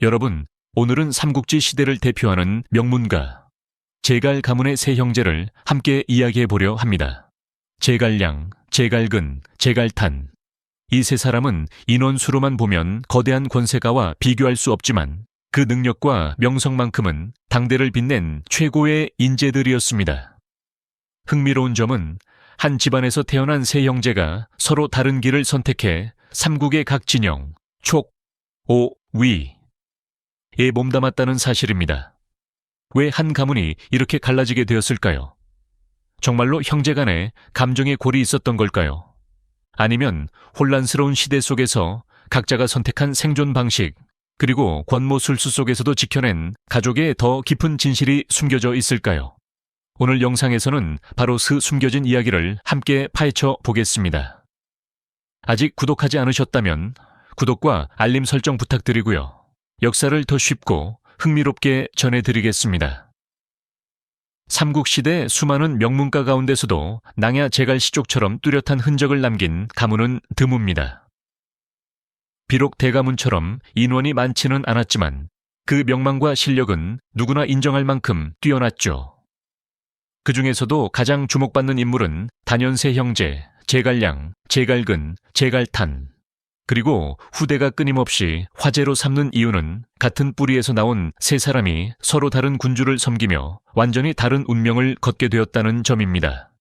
여러분, 오늘은 삼국지 시대를 대표하는 명문가 제갈 가문의 세 형제를 함께 이야기해 보려 합니다. 제갈량, 제갈근, 제갈탄. 이 세 사람은 인원수로만 보면 거대한 권세가와 비교할 수 없지만 그 능력과 명성만큼은 당대를 빛낸 최고의 인재들이었습니다. 흥미로운 점은 한 집안에서 태어난 세 형제가 서로 다른 길을 선택해 삼국의 각 진영, 촉, 오, 위, 에 몸담았다는 사실입니다. 왜 한 가문이 이렇게 갈라지게 되었을까요? 정말로 형제 간에 감정의 골이 있었던 걸까요? 아니면 혼란스러운 시대 속에서 각자가 선택한 생존 방식, 그리고 권모술수 속에서도 지켜낸 가족의 더 깊은 진실이 숨겨져 있을까요? 오늘 영상에서는 바로 그 숨겨진 이야기를 함께 파헤쳐 보겠습니다. 아직 구독하지 않으셨다면 구독과 알림 설정 부탁드리고요. 역사를 더 쉽고 흥미롭게 전해드리겠습니다. 삼국시대 수많은 명문가 가운데서도 낭야 제갈씨족처럼 뚜렷한 흔적을 남긴 가문은 드뭅니다. 비록 대가문처럼 인원이 많지는 않았지만 그 명망과 실력은 누구나 인정할 만큼 뛰어났죠. 그 중에서도 가장 주목받는 인물은 단연세 형제, 제갈량, 제갈근, 제갈탄. 그리고 후대가 끊임없이 화제로 삼는 이유는 같은 뿌리에서 나온 세 사람이 서로 다른 군주를 섬기며 완전히 다른 운명을 걷게 되었다는 점입니다.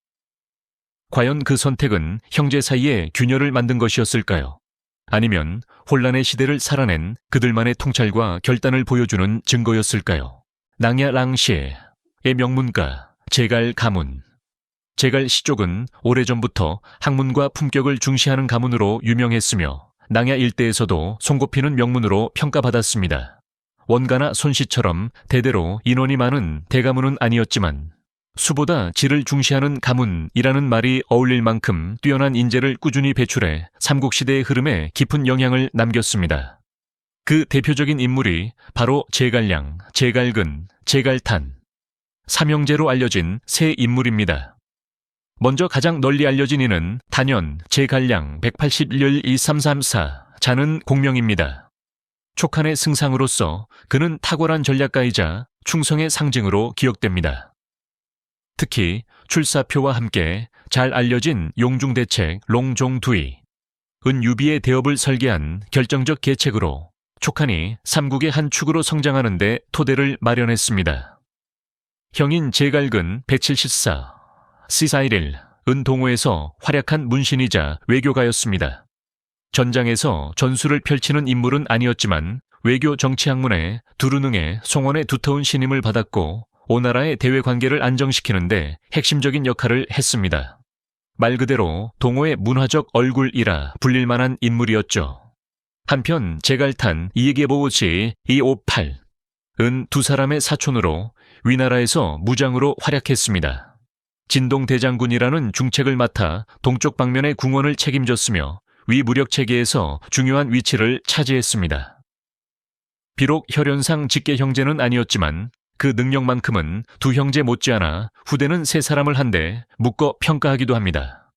과연 그 선택은 형제 사이에 균열을 만든 것이었을까요? 아니면 혼란의 시대를 살아낸 그들만의 통찰과 결단을 보여주는 증거였을까요? 낭야 랑시의 명문가 제갈 가문. 제갈 씨족은 오래전부터 학문과 품격을 중시하는 가문으로 유명했으며 낭야 일대에서도 손꼽히는 명문으로 평가받았습니다. 원가나 손씨처럼 대대로 인원이 많은 대가문은 아니었지만 수보다 질을 중시하는 가문이라는 말이 어울릴 만큼 뛰어난 인재를 꾸준히 배출해 삼국시대의 흐름에 깊은 영향을 남겼습니다. 그 대표적인 인물이 바로 제갈량, 제갈근, 제갈탄, 삼형제로 알려진 세 인물입니다. 먼저 가장 널리 알려진 이는 단연 제갈량 181열 2334 자는 공명입니다. 촉한의 승상으로서 그는 탁월한 전략가이자 충성의 상징으로 기억됩니다. 특히 출사표와 함께 잘 알려진 용중대책 롱종두이, 은유비의 대업을 설계한 결정적 계책으로 촉한이 삼국의 한 축으로 성장하는 데 토대를 마련했습니다. 형인 제갈근 174 시사일일, 은동호에서 활약한 문신이자 외교가였습니다. 전장에서 전술을 펼치는 인물은 아니었지만 외교 정치학문에 두루능의 송원의 두터운 신임을 받았고 오나라의 대외 관계를 안정시키는데 핵심적인 역할을 했습니다. 말 그대로 동호의 문화적 얼굴이라 불릴 만한 인물이었죠. 한편 제갈탄 이에게보오지 258, 은 두 사람의 사촌으로 위나라에서 무장으로 활약했습니다. 진동대장군이라는 중책을 맡아 동쪽 방면의 궁원을 책임졌으며 위 무력체계에서 중요한 위치를 차지했습니다. 비록 혈연상 직계 형제는 아니었지만 그 능력만큼은 두 형제 못지않아 후대는 세 사람을 한데 묶어 평가하기도 합니다.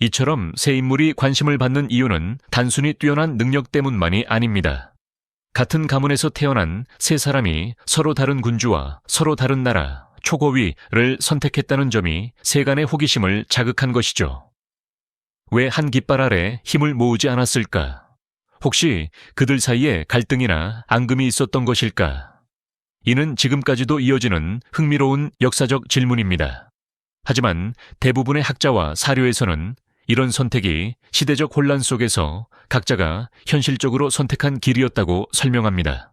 이처럼 세 인물이 관심을 받는 이유는 단순히 뛰어난 능력 때문만이 아닙니다. 같은 가문에서 태어난 세 사람이 서로 다른 군주와 서로 다른 나라, 초고위를 선택했다는 점이 세간의 호기심을 자극한 것이죠. 왜 한 깃발 아래 힘을 모으지 않았을까? 혹시 그들 사이에 갈등이나 앙금이 있었던 것일까? 이는 지금까지도 이어지는 흥미로운 역사적 질문입니다. 하지만 대부분의 학자와 사료에서는 이런 선택이 시대적 혼란 속에서 각자가 현실적으로 선택한 길이었다고 설명합니다.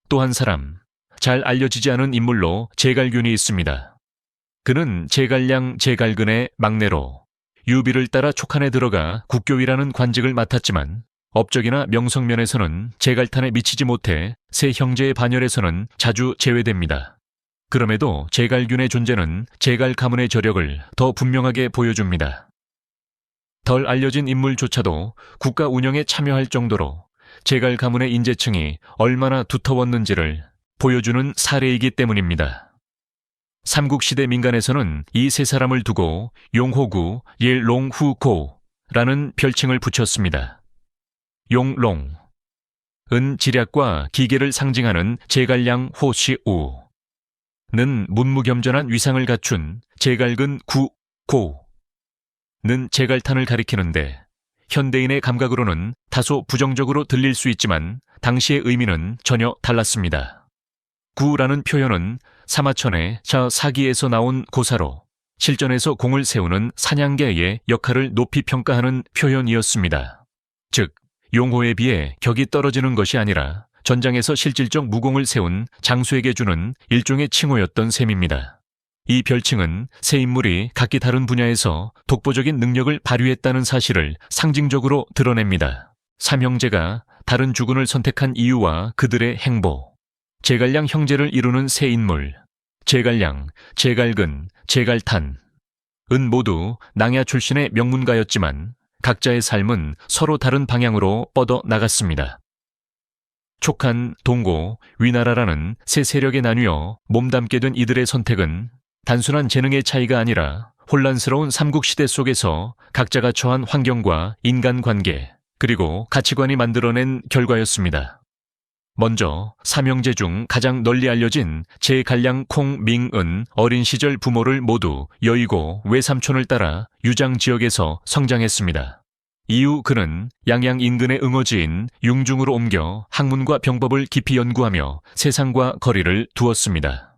또 한 사람, 잘 알려지지 않은 인물로 제갈균이 있습니다. 그는 제갈량 제갈근의 막내로 유비를 따라 촉한에 들어가 국교위라는 관직을 맡았지만 업적이나 명성면에서는 제갈탄에 미치지 못해 세 형제의 반열에서는 자주 제외됩니다. 그럼에도 제갈균의 존재는 제갈 가문의 저력을 더 분명하게 보여줍니다. 덜 알려진 인물조차도 국가 운영에 참여할 정도로 제갈 가문의 인재층이 얼마나 두터웠는지를 보여주는 사례이기 때문입니다. 삼국시대 민간에서는 이 세 사람을 두고 용호구 옐롱후고라는 별칭을 붙였습니다. 용롱, 은 지략과 기계를 상징하는 제갈량 호시우. 는 문무겸전한 위상을 갖춘 제갈근 구고. 는 제갈탄을 가리키는데 현대인의 감각으로는 다소 부정적으로 들릴 수 있지만 당시의 의미는 전혀 달랐습니다. 구라는 표현은 사마천의 사기에서 나온 고사로 실전에서 공을 세우는 사냥개의 역할을 높이 평가하는 표현이었습니다. 즉, 용호에 비해 격이 떨어지는 것이 아니라 전장에서 실질적 무공을 세운 장수에게 주는 일종의 칭호였던 셈입니다. 이 별칭은 세 인물이 각기 다른 분야에서 독보적인 능력을 발휘했다는 사실을 상징적으로 드러냅니다. 삼형제가 다른 주군을 선택한 이유와 그들의 행보, 제갈량 형제를 이루는 세 인물, 제갈량, 제갈근, 제갈탄, 은 모두 낭야 출신의 명문가였지만 각자의 삶은 서로 다른 방향으로 뻗어 나갔습니다. 촉한, 동고, 위나라라는 세 세력에 나뉘어 몸담게 된 이들의 선택은 단순한 재능의 차이가 아니라 혼란스러운 삼국시대 속에서 각자가 처한 환경과 인간관계, 그리고 가치관이 만들어낸 결과였습니다. 먼저 삼형제 중 가장 널리 알려진 제갈량 콩밍은 어린 시절 부모를 모두 여의고 외삼촌을 따라 유장 지역에서 성장했습니다. 이후 그는 양양 인근의 응어지인 융중으로 옮겨 학문과 병법을 깊이 연구하며 세상과 거리를 두었습니다.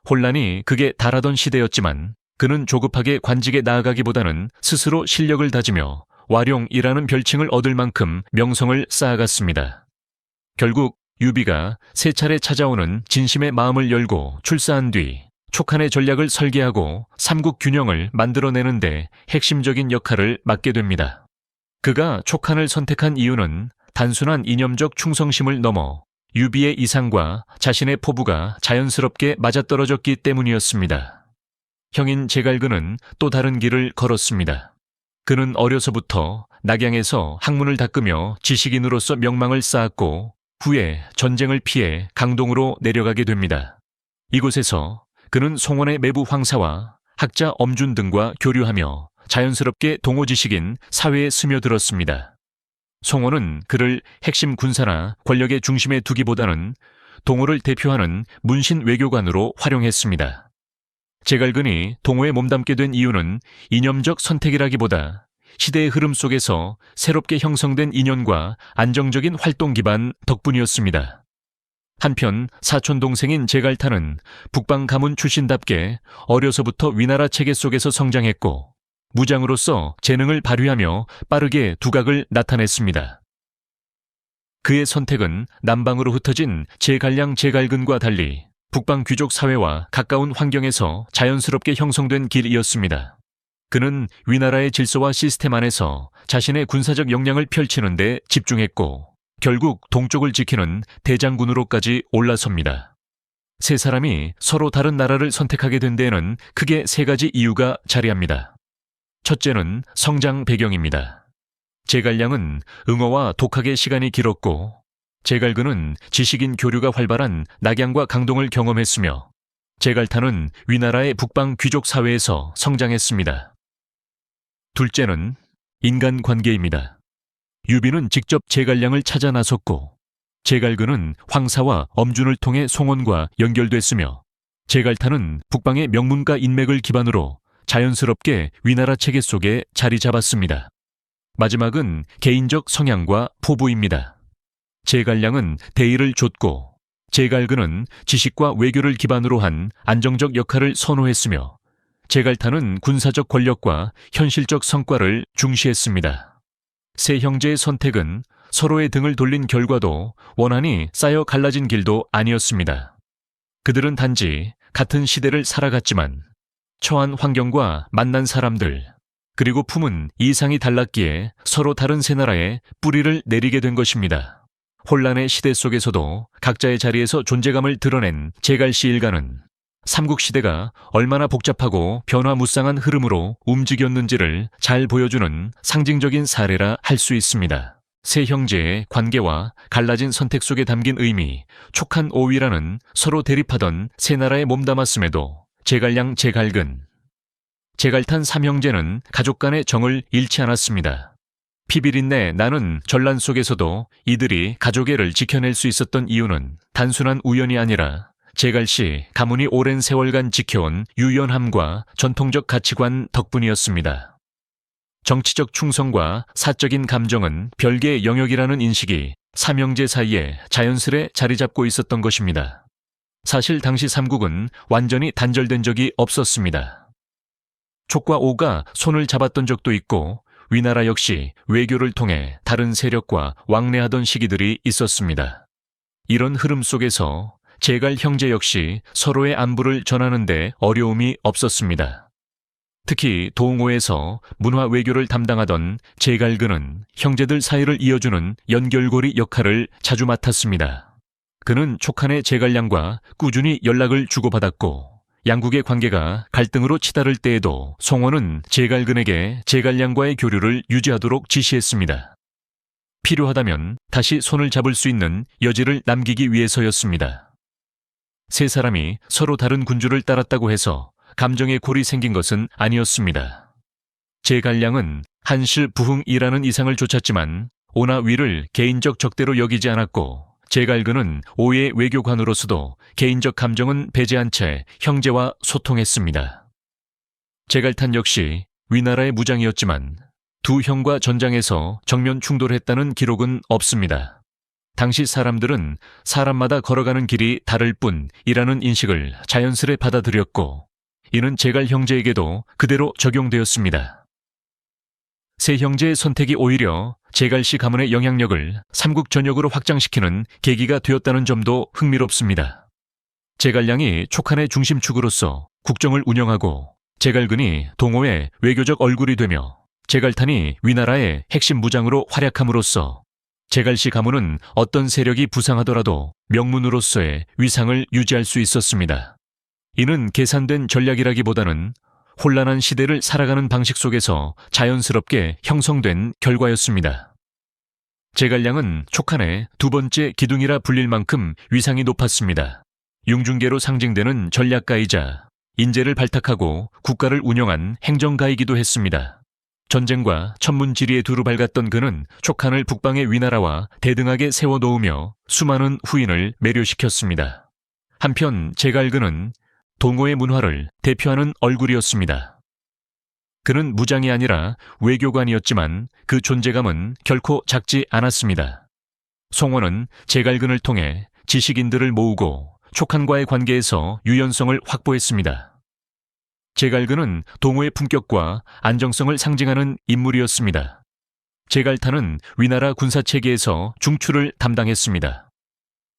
혼란이 극에 달하던 시대였지만 그는 조급하게 관직에 나아가기보다는 스스로 실력을 다지며 와룡이라는 별칭을 얻을 만큼 명성을 쌓아갔습니다. 결국 유비가 세 차례 찾아오는 진심의 마음을 열고 출사한 뒤 촉한의 전략을 설계하고 삼국 균형을 만들어내는데 핵심적인 역할을 맡게 됩니다. 그가 촉한을 선택한 이유는 단순한 이념적 충성심을 넘어 유비의 이상과 자신의 포부가 자연스럽게 맞아떨어졌기 때문이었습니다. 형인 제갈근은 또 다른 길을 걸었습니다. 그는 어려서부터 낙양에서 학문을 닦으며 지식인으로서 명망을 쌓았고 후에 전쟁을 피해 강동으로 내려가게 됩니다. 이곳에서 그는 송원의 매부 황사와 학자 엄준 등과 교류하며 자연스럽게 동호지식인 사회에 스며들었습니다. 송원은 그를 핵심 군사나 권력의 중심에 두기보다는 동호를 대표하는 문신 외교관으로 활용했습니다. 제갈근이 동호에 몸담게 된 이유는 이념적 선택이라기보다 시대의 흐름 속에서 새롭게 형성된 인연과 안정적인 활동 기반 덕분이었습니다. 한편 사촌 동생인 제갈탄은 북방 가문 출신답게 어려서부터 위나라 체계 속에서 성장했고 무장으로서 재능을 발휘하며 빠르게 두각을 나타냈습니다. 그의 선택은 남방으로 흩어진 제갈량 제갈근과 달리 북방 귀족 사회와 가까운 환경에서 자연스럽게 형성된 길이었습니다. 그는 위나라의 질서와 시스템 안에서 자신의 군사적 역량을 펼치는 데 집중했고 결국 동쪽을 지키는 대장군으로까지 올라섭니다. 세 사람이 서로 다른 나라를 선택하게 된 데에는 크게 세 가지 이유가 자리합니다. 첫째는 성장 배경입니다. 제갈량은 응어와 독학의 시간이 길었고 제갈근은 지식인 교류가 활발한 낙양과 강동을 경험했으며 제갈탄은 위나라의 북방 귀족 사회에서 성장했습니다. 둘째는 인간관계입니다. 유비는 직접 제갈량을 찾아 나섰고 제갈근은 황사와 엄준을 통해 송원과 연결됐으며 제갈탄은 북방의 명문가 인맥을 기반으로 자연스럽게 위나라 체계 속에 자리 잡았습니다. 마지막은 개인적 성향과 포부입니다. 제갈량은 대의를 좇고 제갈근은 지식과 외교를 기반으로 한 안정적 역할을 선호했으며 제갈탄은 군사적 권력과 현실적 성과를 중시했습니다. 세 형제의 선택은 서로의 등을 돌린 결과도 원한이 쌓여 갈라진 길도 아니었습니다. 그들은 단지 같은 시대를 살아갔지만 처한 환경과 만난 사람들, 그리고 품은 이상이 달랐기에 서로 다른 세 나라에 뿌리를 내리게 된 것입니다. 혼란의 시대 속에서도 각자의 자리에서 존재감을 드러낸 제갈씨 일가는 삼국시대가 얼마나 복잡하고 변화무쌍한 흐름으로 움직였는지를 잘 보여주는 상징적인 사례라 할 수 있습니다. 세 형제의 관계와 갈라진 선택 속에 담긴 의미, 촉한 오위라는 서로 대립하던 세 나라에 몸담았음에도 제갈량 제갈근, 제갈탄 삼형제는 가족 간의 정을 잃지 않았습니다. 피비린내 나는 전란 속에서도 이들이 가족애를 지켜낼 수 있었던 이유는 단순한 우연이 아니라 제갈씨 가문이 오랜 세월간 지켜온 유연함과 전통적 가치관 덕분이었습니다. 정치적 충성과 사적인 감정은 별개의 영역이라는 인식이 삼형제 사이에 자연스레 자리 잡고 있었던 것입니다. 사실 당시 삼국은 완전히 단절된 적이 없었습니다. 촉과 오가 손을 잡았던 적도 있고 위나라 역시 외교를 통해 다른 세력과 왕래하던 시기들이 있었습니다. 이런 흐름 속에서 제갈 형제 역시 서로의 안부를 전하는 데 어려움이 없었습니다. 특히 동호에서 문화 외교를 담당하던 제갈근은 형제들 사이를 이어주는 연결고리 역할을 자주 맡았습니다. 그는 촉한의 제갈량과 꾸준히 연락을 주고받았고 양국의 관계가 갈등으로 치달을 때에도 송원은 제갈근에게 제갈량과의 교류를 유지하도록 지시했습니다. 필요하다면 다시 손을 잡을 수 있는 여지를 남기기 위해서였습니다. 세 사람이 서로 다른 군주를 따랐다고 해서 감정의 골이 생긴 것은 아니었습니다. 제갈량은 한실 부흥이라는 이상을 좇았지만 오나 위를 개인적 적대로 여기지 않았고 제갈근은 오의 외교관으로서도 개인적 감정은 배제한 채 형제와 소통했습니다. 제갈탄 역시 위나라의 무장이었지만 두 형과 전장에서 정면 충돌했다는 기록은 없습니다. 당시 사람들은 사람마다 걸어가는 길이 다를 뿐이라는 인식을 자연스레 받아들였고 이는 제갈 형제에게도 그대로 적용되었습니다. 세 형제의 선택이 오히려 제갈씨 가문의 영향력을 삼국 전역으로 확장시키는 계기가 되었다는 점도 흥미롭습니다. 제갈량이 촉한의 중심축으로서 국정을 운영하고 제갈근이 동호의 외교적 얼굴이 되며 제갈탄이 위나라의 핵심 무장으로 활약함으로써 제갈씨 가문은 어떤 세력이 부상하더라도 명문으로서의 위상을 유지할 수 있었습니다. 이는 계산된 전략이라기보다는 혼란한 시대를 살아가는 방식 속에서 자연스럽게 형성된 결과였습니다. 제갈량은 촉한의 두 번째 기둥이라 불릴 만큼 위상이 높았습니다. 융중계로 상징되는 전략가이자 인재를 발탁하고 국가를 운영한 행정가이기도 했습니다. 전쟁과 천문지리에 두루 밝았던 그는 촉한을 북방의 위나라와 대등하게 세워놓으며 수많은 후인을 매료시켰습니다. 한편 제갈근은 동호의 문화를 대표하는 얼굴이었습니다. 그는 무장이 아니라 외교관이었지만 그 존재감은 결코 작지 않았습니다. 송원은 제갈근을 통해 지식인들을 모으고 촉한과의 관계에서 유연성을 확보했습니다. 제갈근은 동호의 품격과 안정성을 상징하는 인물이었습니다. 제갈탄은 위나라 군사체계에서 중추를 담당했습니다.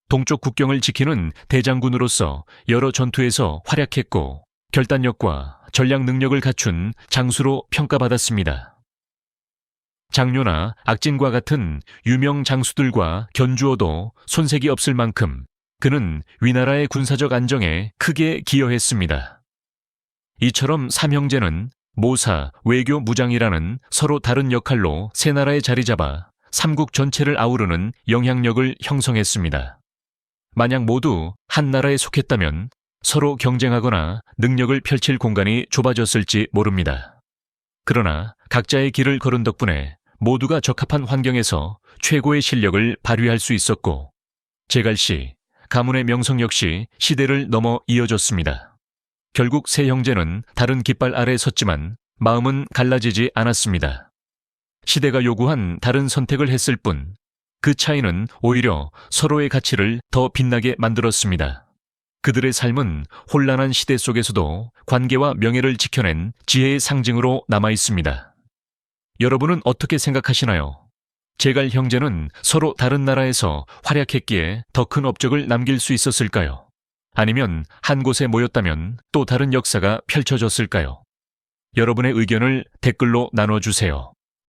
동쪽 국경을 지키는 대장군으로서 여러 전투에서 활약했고 결단력과 전략 능력을 갖춘 장수로 평가받았습니다. 장료나 악진과 같은 유명 장수들과 견주어도 손색이 없을 만큼 그는 위나라의 군사적 안정에 크게 기여했습니다. 이처럼 삼형제는 모사, 외교, 무장이라는 서로 다른 역할로 세 나라에 자리 잡아 삼국 전체를 아우르는 영향력을 형성했습니다. 만약 모두 한 나라에 속했다면 서로 경쟁하거나 능력을 펼칠 공간이 좁아졌을지 모릅니다. 그러나 각자의 길을 걸은 덕분에 모두가 적합한 환경에서 최고의 실력을 발휘할 수 있었고 제갈씨, 가문의 명성 역시 시대를 넘어 이어졌습니다. 결국 세 형제는 다른 깃발 아래 섰지만 마음은 갈라지지 않았습니다. 시대가 요구한 다른 선택을 했을 뿐 그 차이는 오히려 서로의 가치를 더 빛나게 만들었습니다. 그들의 삶은 혼란한 시대 속에서도 관계와 명예를 지켜낸 지혜의 상징으로 남아 있습니다. 여러분은 어떻게 생각하시나요? 제갈 형제는 서로 다른 나라에서 활약했기에 더 큰 업적을 남길 수 있었을까요? 아니면 한 곳에 모였다면 또 다른 역사가 펼쳐졌을까요? 여러분의 의견을 댓글로 나눠주세요.